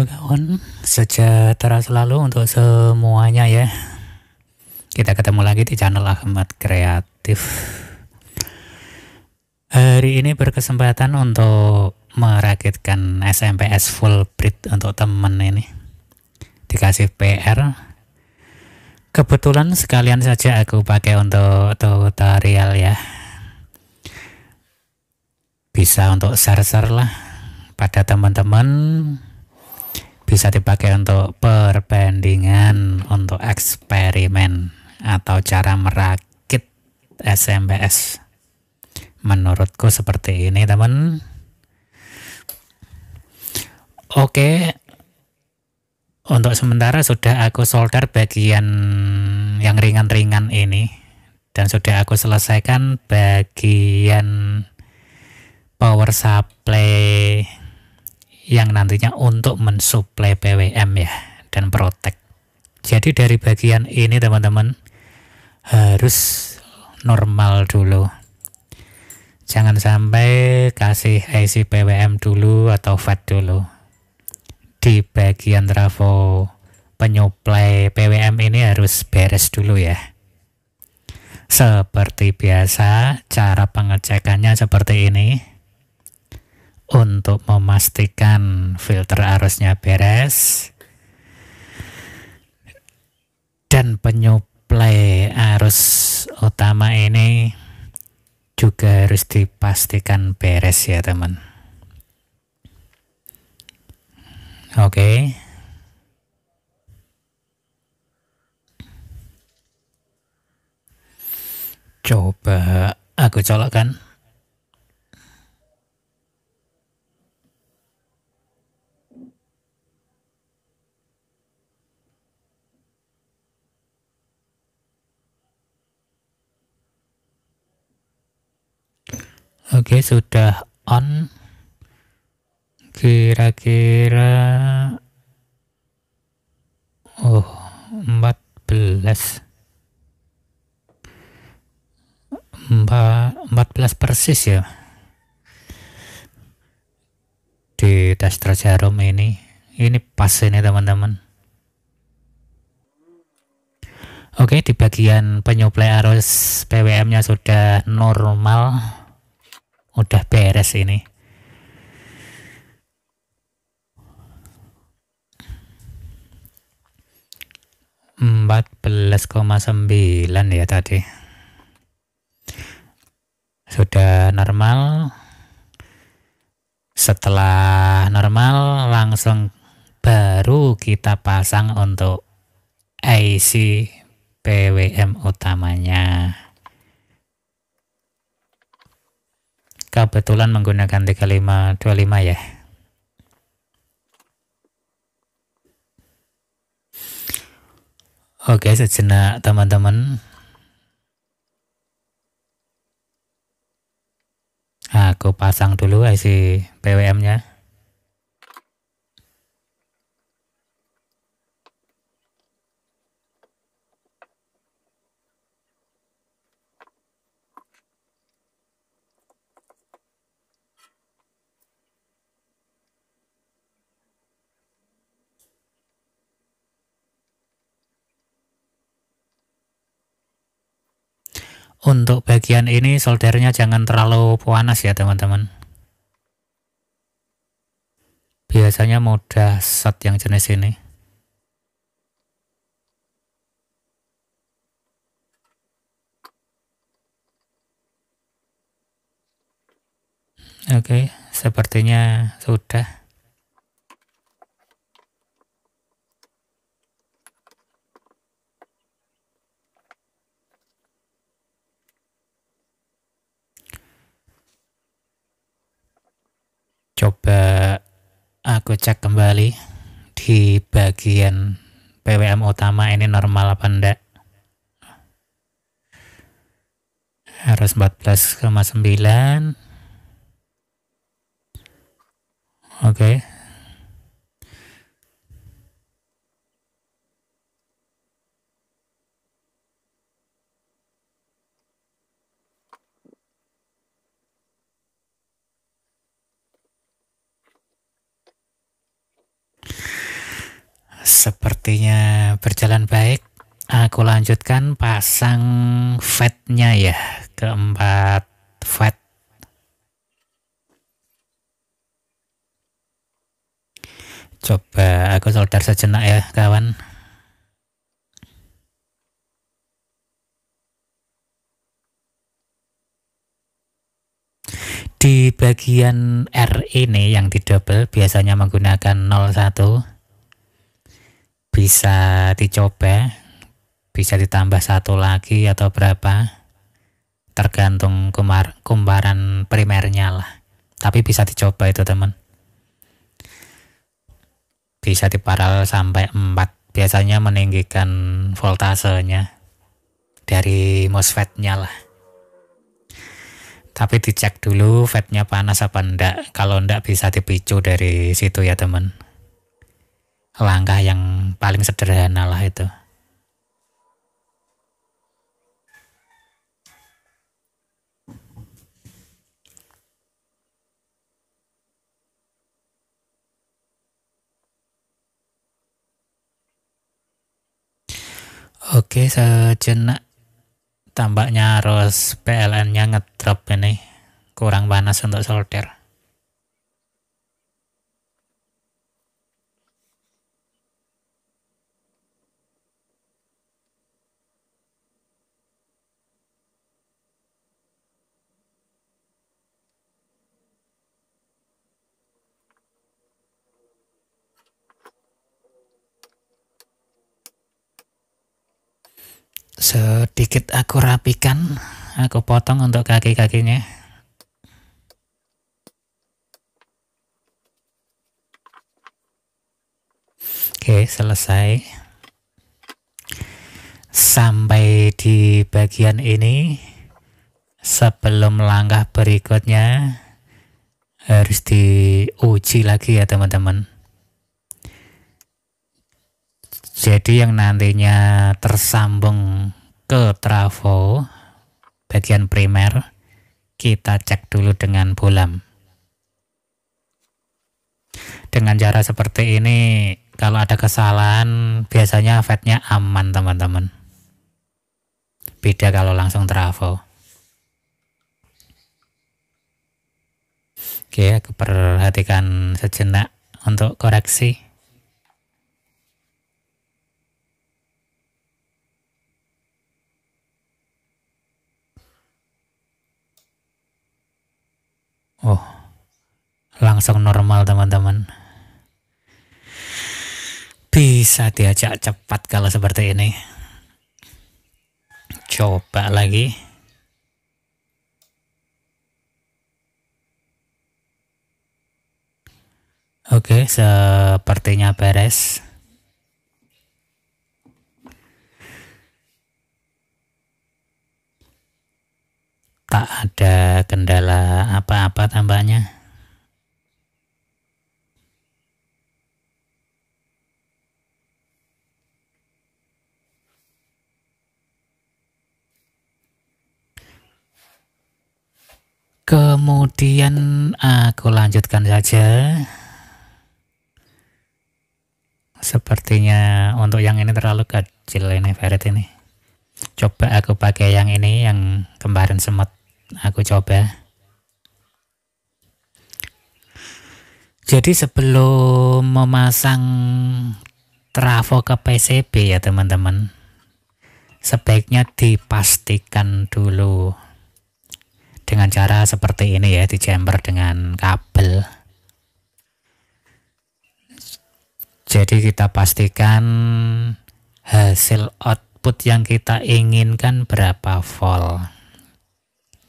kawan-kawan, sejahtera selalu untuk semuanya ya. Kita ketemu lagi di channel Ahmad Kreatif. Hari ini berkesempatan untuk merakitkan SMPS full breed untuk temen ini. Dikasih PR. Kebetulan sekalian saja aku pakai untuk tutorial ya. Bisa untuk share-share lah pada teman-teman. Bisa dipakai untuk perbandingan, untuk eksperimen, atau cara merakit SMPS. Menurutku seperti ini teman. Oke, untuk sementara sudah aku solder bagian yang ringan-ringan ini. Dan sudah aku selesaikan bagian power supply yang nantinya untuk mensuplai PWM ya, dan Protek. Jadi dari bagian ini teman-teman harus normal dulu. Jangan sampai kasih IC PWM dulu atau VAT dulu. Di bagian trafo penyuplai PWM ini harus beres dulu ya. Seperti biasa, cara pengecekannya seperti ini. Untuk memastikan filter arusnya beres dan penyuplai arus utama ini juga harus dipastikan beres ya teman. Oke. Coba aku colokkan. Oke, sudah on. Kira-kira 14 persis ya di tester jarum ini pas ini teman-teman. Oke, di bagian penyuplai arus PWM nya sudah normal, udah beres ini. ,9 ya tadi. Sudah normal. Setelah normal langsung baru kita pasang untuk IC PWM utamanya. Kebetulan menggunakan 3525 ya. Oke, sejenak teman-teman. Aku pasang dulu IC PWM-nya. Untuk bagian ini soldernya jangan terlalu panas ya teman-teman. Biasanya mudah short yang jenis ini. Oke, sepertinya sudah. Coba aku cek kembali di bagian PWM utama ini normal apa enggak. Harus 14,9. Oke. Sepertinya berjalan baik. Aku lanjutkan pasang fatnya ya, keempat fat. Coba aku solder sejenak ya kawan. Di bagian R ini yang di double biasanya menggunakan 01. Bisa dicoba, bisa ditambah satu lagi atau berapa, tergantung kumparan primernya lah. Tapi bisa dicoba itu teman. Bisa diparalel sampai 4. Biasanya meninggikan voltasenya dari MOSFET-nya lah. Tapi dicek dulu FET-nya panas apa enggak. Kalau enggak bisa dipicu dari situ ya teman. Langkah yang paling sederhana lah itu. Oke, sejenak tampaknya harus PLN-nya ngedrop ini. Kurang panas untuk solder. Sedikit aku rapikan, aku potong untuk kaki-kakinya. Oke, selesai. Sampai di bagian ini, sebelum langkah berikutnya harus diuji lagi ya teman-teman. Jadi yang nantinya tersambung ke trafo bagian primer, kita cek dulu dengan bolam. Dengan cara seperti ini, kalau ada kesalahan biasanya FET-nya aman teman-teman. Beda kalau langsung trafo. Oke, aku perhatikan sejenak untuk koreksi. Oh, langsung normal teman-teman. Bisa diajak cepat kalau seperti ini. Coba lagi. Oke, sepertinya beres. Tak ada kendala apa-apa tampaknya. Kemudian aku lanjutkan saja. Sepertinya untuk yang ini terlalu kecil ini ferret ini. Coba aku pakai yang ini yang kemarin sempat aku coba. Jadi sebelum memasang trafo ke PCB ya teman-teman, sebaiknya dipastikan dulu dengan cara seperti ini ya, dijamper dengan kabel. Jadi kita pastikan hasil output yang kita inginkan berapa volt.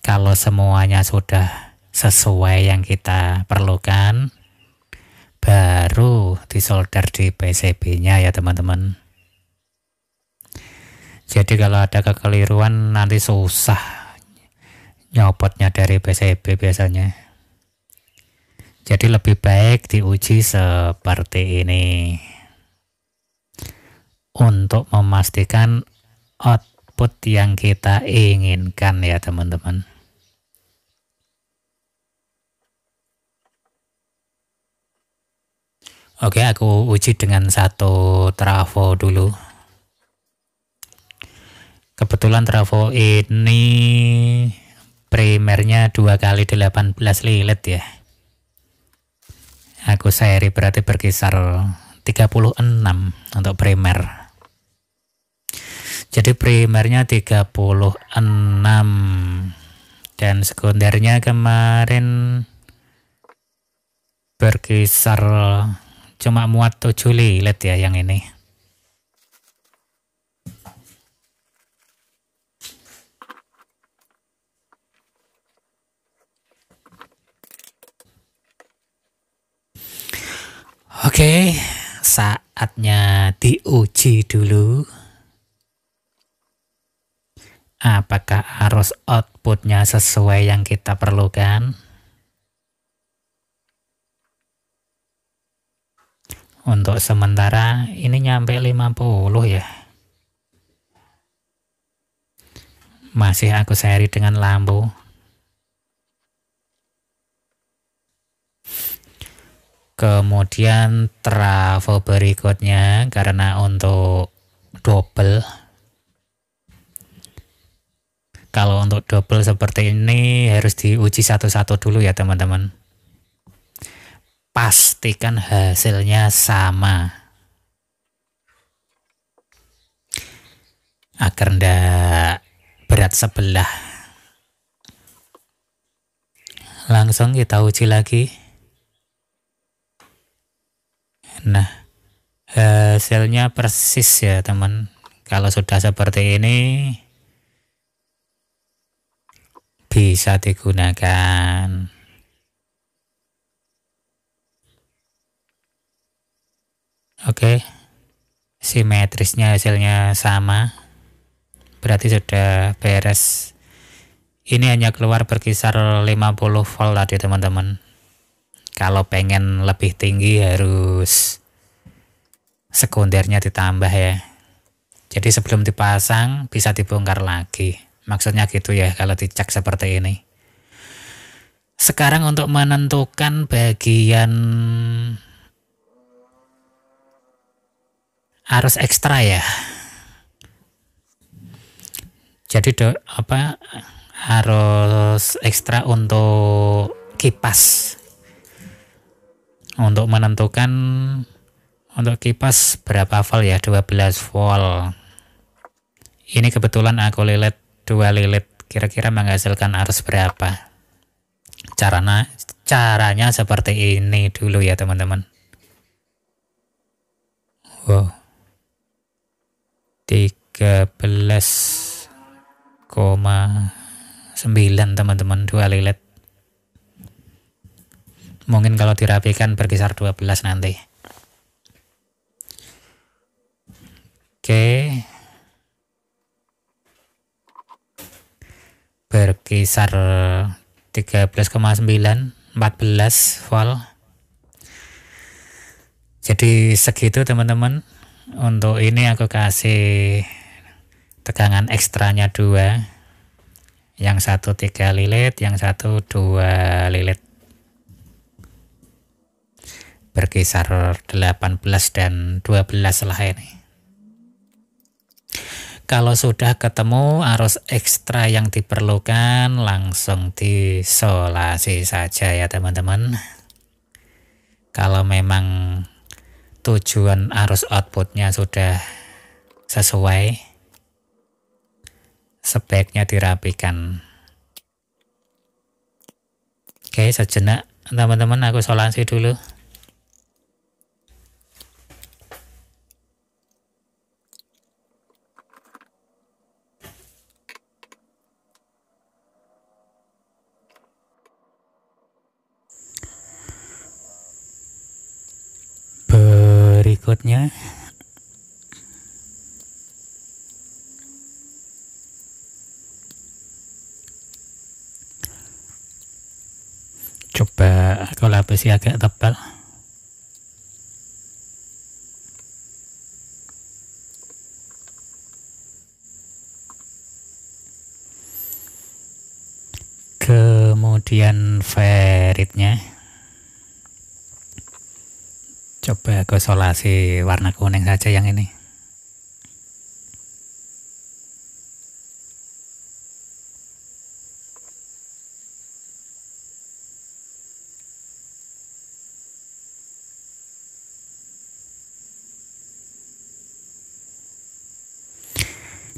Kalau semuanya sudah sesuai yang kita perlukan, baru disolder di PCB-nya ya teman-teman. Jadi kalau ada kekeliruan nanti susah nyopotnya dari PCB biasanya. Jadi lebih baik diuji seperti ini untuk memastikan output yang kita inginkan ya teman-teman. Oke, aku uji dengan satu trafo dulu. Kebetulan trafo ini primernya 2 kali 18 lilit ya. Aku seri berarti berkisar 36 untuk primer. Jadi primernya 36 dan sekundernya kemarin berkisar cuma muat 7 lilit ya yang ini. Oke, saatnya diuji dulu. Apakah arus outputnya sesuai yang kita perlukan? Untuk sementara ini nyampe 50 ya. Masih aku seri dengan lampu. Kemudian trafo berikutnya karena untuk double. Kalau untuk double seperti ini harus diuji satu-satu dulu ya teman-teman. Pastikan hasilnya sama. Agar ndak berat sebelah. Langsung kita uji lagi. Nah, hasilnya persis ya teman. Kalau sudah seperti ini bisa digunakan. Oke, simetrisnya hasilnya sama, berarti sudah beres. Ini hanya keluar berkisar 50 volt tadi teman-teman. Kalau pengen lebih tinggi harus sekundernya ditambah ya. Jadi sebelum dipasang bisa dibongkar lagi. Maksudnya gitu ya kalau dicek seperti ini. Sekarang untuk menentukan bagian arus ekstra ya. Jadi arus ekstra untuk kipas. Untuk menentukan untuk kipas berapa volt ya, 12 volt. Ini kebetulan aku lilit 2 lilit, kira-kira menghasilkan arus berapa. Caranya seperti ini dulu ya teman-teman. Wow, 13,9 teman-teman, 2 lilit. Mungkin kalau dirapikan berkisar 12 nanti. Oke, berkisar 13,9, 14 volt. Jadi segitu teman-teman. Untuk ini aku kasih tegangan ekstranya 2. Yang satu 3 lilit, yang satu 2 lilit. Berkisar 18 dan 12 lah ini. Kalau sudah ketemu arus ekstra yang diperlukan, langsung disolasi saja ya teman-teman. Kalau memang tujuan arus outputnya sudah sesuai, sebaiknya dirapikan. Oke, sejenak teman-teman aku solasi dulu. Berikutnya coba aku lapisi agak tebal. Kemudian feritnya Coba aku isolasi warna kuning saja yang ini.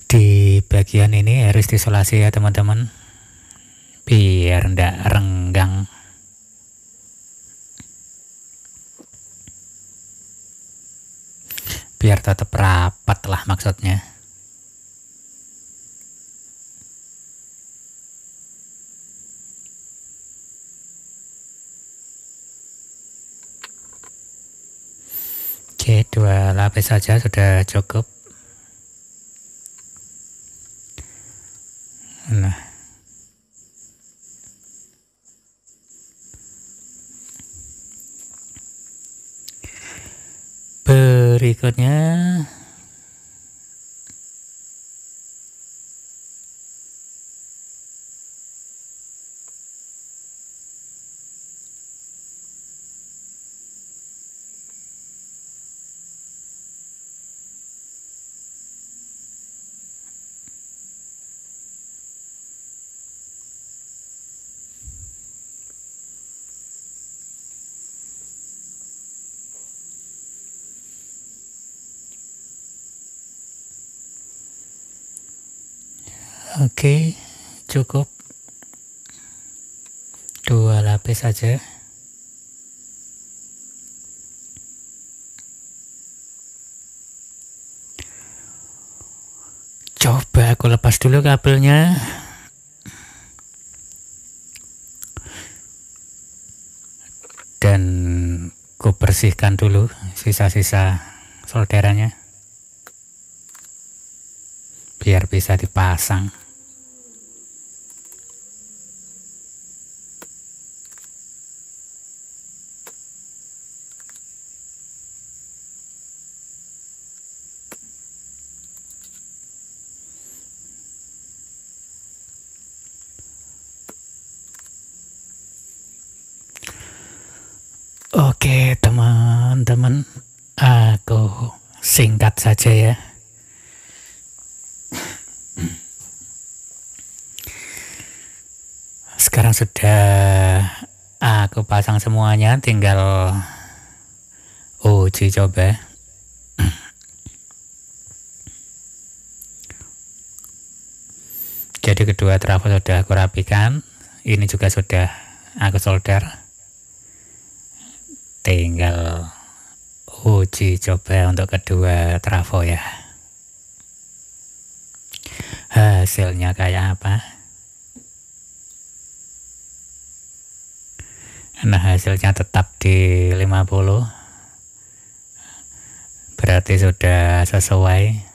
Di bagian ini harus diisolasi ya teman-teman, biar ndak renggang. Biar tetap rapat lah maksudnya. Oke, 2 lapis saja sudah cukup. Nah, berikutnya oke, cukup 2 lapis saja. Coba aku lepas dulu kabelnya. Dan ku bersihkan dulu sisa-sisa solderannya biar bisa dipasang. Oke teman-teman, aku singkat saja ya. Sekarang sudah aku pasang semuanya, tinggal uji coba. Jadi kedua trafo sudah aku rapikan, ini juga sudah aku solder. Tinggal uji coba untuk kedua trafo ya, hasilnya kayak apa. Nah, hasilnya tetap di 50, berarti sudah sesuai.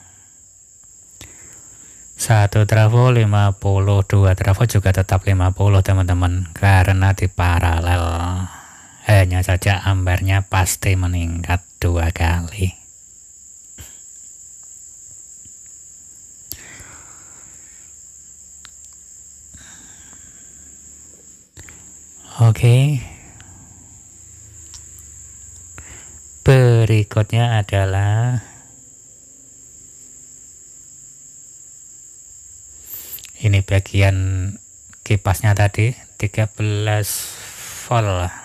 1 trafo 50, 2 trafo juga tetap 50 teman-teman, karena di paralel. Hanya saja ampernya pasti meningkat 2 kali. Oke. Berikutnya adalah ini bagian kipasnya tadi 13 volt.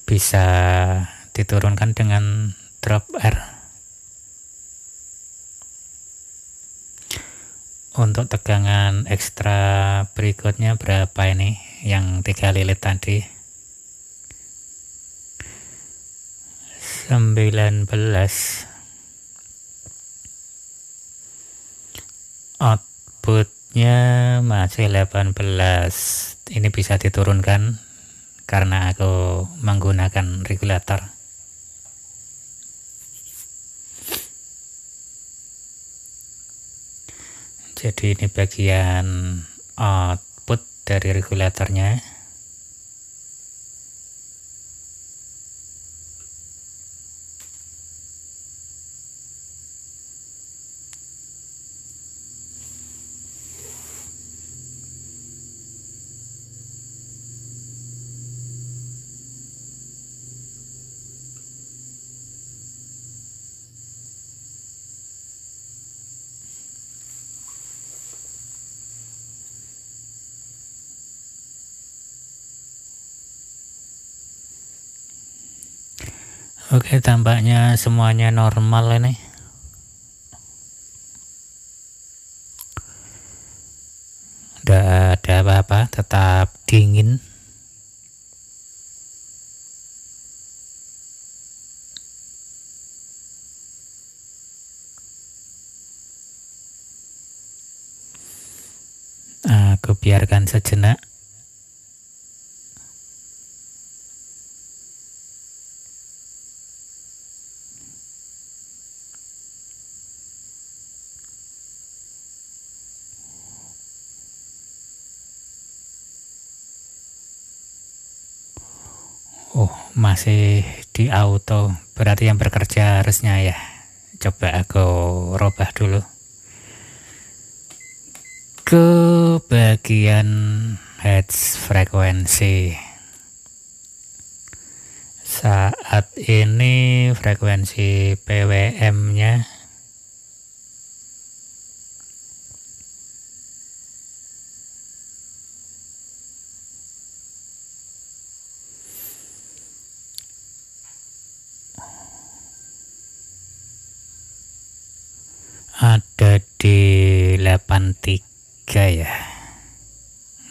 Bisa diturunkan dengan drop R. Untuk tegangan ekstra berikutnya berapa ini? Yang 3 lilit tadi 19. Outputnya masih 18. Ini bisa diturunkan karena aku menggunakan regulator. Jadi ini bagian output dari regulatornya. Oke, tampaknya semuanya normal ini. Tidak ada apa-apa, tetap dingin. Aku biarkan sejenak. Oh, masih di auto. Berarti yang bekerja harusnya ya. Coba aku robah dulu ke bagian hertz frekuensi. Saat ini frekuensi PWM-nya ada di 83 ya.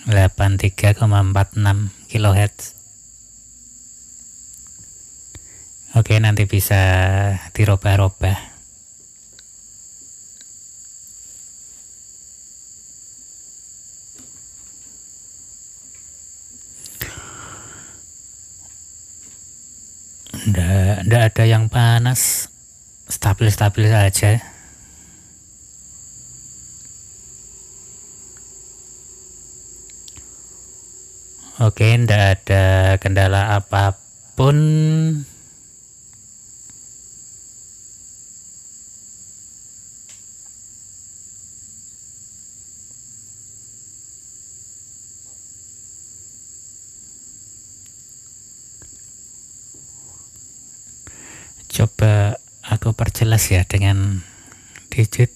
83,46 kHz. Oke, nanti bisa dirubah-rubah. Nggak ada yang panas, stabil-stabil saja. Oke, nggak ada kendala apapun. Coba aku perjelas ya dengan digit.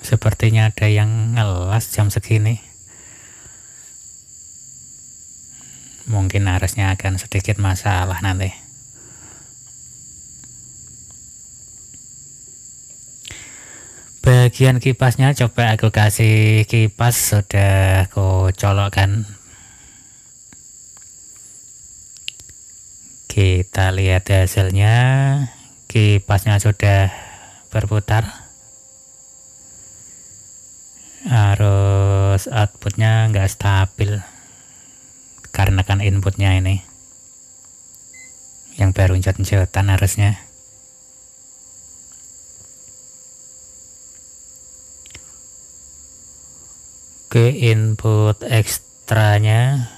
Sepertinya ada yang ngelas jam segini. Mungkin harusnya akan sedikit masalah nanti. Bagian kipasnya coba aku kasih kipas, sudah aku colokkan. Kita lihat hasilnya. Kipasnya sudah berputar. Arus outputnya nggak stabil karena kan inputnya ini yang baru jot-jotan harusnya. Ke input ekstranya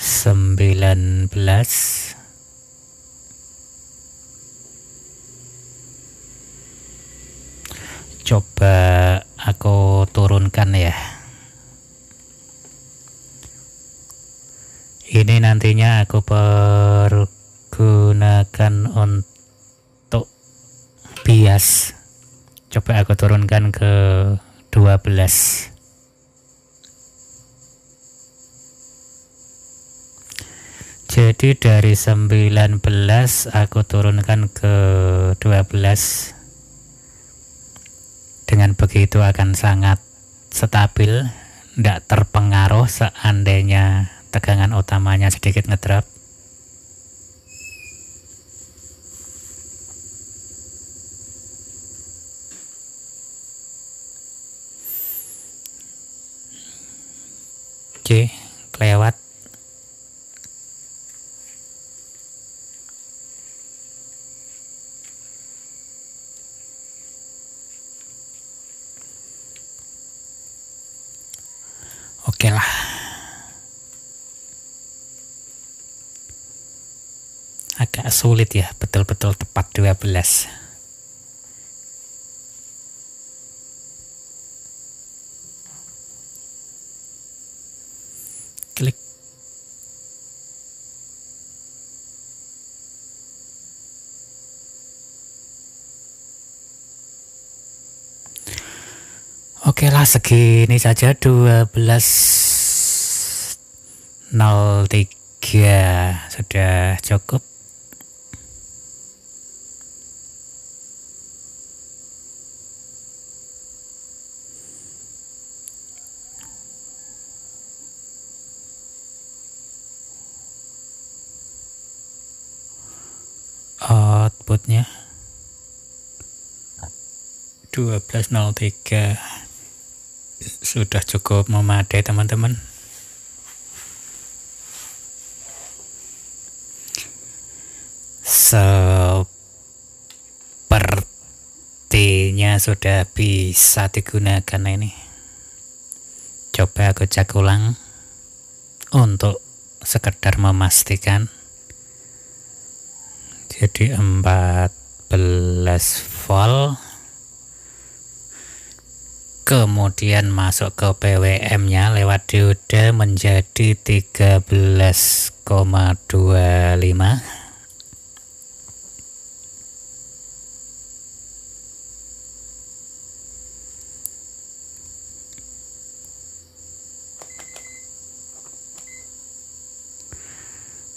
sembilan belas. Coba aku turunkan ya. Ini nantinya aku pergunakan untuk bias. Coba aku turunkan ke 12. Jadi dari 19 aku turunkan ke 12. Dengan begitu akan sangat stabil, tidak terpengaruh seandainya tegangan utamanya sedikit ngedrop. Oke, kelewat. Oke lah. Agak sulit ya, betul-betul tepat 12. Klik. Oke lah, segini saja 12.03 sudah cukup. Outputnya 12.03 sudah cukup memadai teman-teman. Sepertinya sudah bisa digunakan ini. Coba aku cek ulang untuk sekedar memastikan. Jadi 14 volt, kemudian masuk ke PWM-nya lewat diode menjadi 13,25.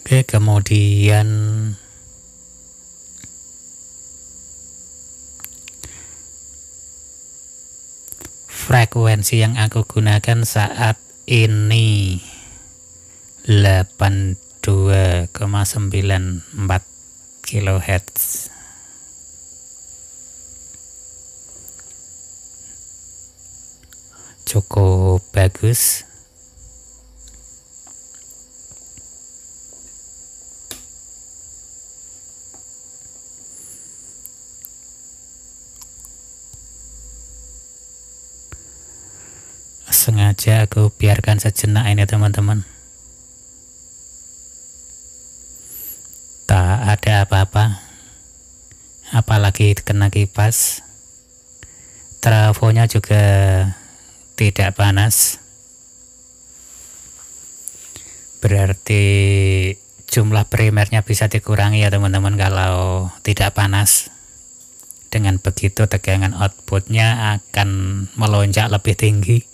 Oke, kemudian frekuensi yang aku gunakan saat ini 82,94 kHz. Cukup bagus. Sengaja aku biarkan sejenak ini teman-teman. Tak ada apa-apa, apalagi kena kipas. Trafonya juga tidak panas, berarti jumlah primernya bisa dikurangi ya teman-teman kalau tidak panas. Dengan begitu tegangan outputnya akan melonjak lebih tinggi.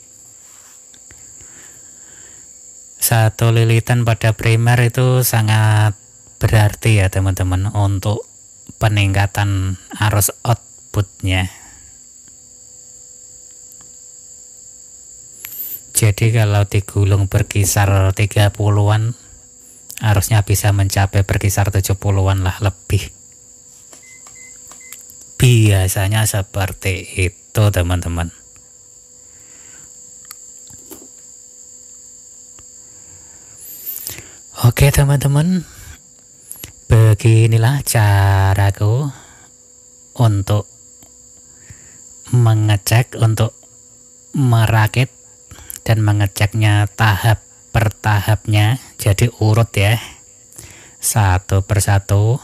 Satu lilitan pada primer itu sangat berarti ya teman-teman untuk peningkatan arus outputnya. Jadi kalau digulung berkisar 30-an, harusnya bisa mencapai berkisar 70-an lah lebih. Biasanya seperti itu teman-teman. Oke teman-teman, beginilah caraku untuk mengecek, untuk merakit dan mengeceknya tahap per tahapnya. Jadi urut ya, satu persatu.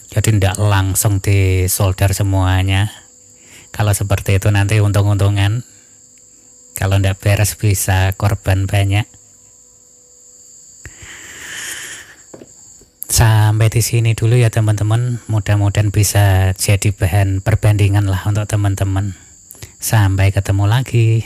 Jadi tidak langsung disolder semuanya. Kalau seperti itu nanti untung-untungan. Kalau tidak beres bisa korban banyak. Sampai di sini dulu ya teman-teman. Mudah-mudahan bisa jadi bahan perbandingan lah untuk teman-teman. Sampai ketemu lagi.